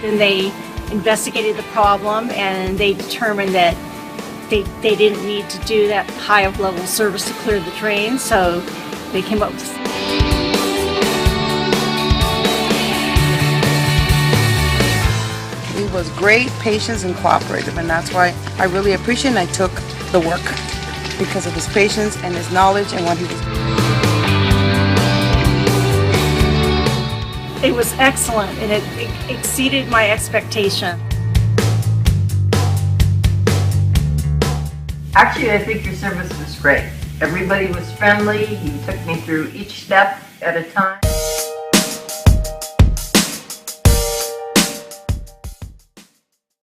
Then they investigated the problem and they determined that they didn't need to do that high level service to clear the drain, so they came up with He was great, patient, and cooperative, and that's why I really appreciate and I took the work because of his patience and his knowledge and what he was doing. It was excellent and it exceeded my expectation. Actually, I think your service was great. Everybody was friendly. You took me through each step at a time.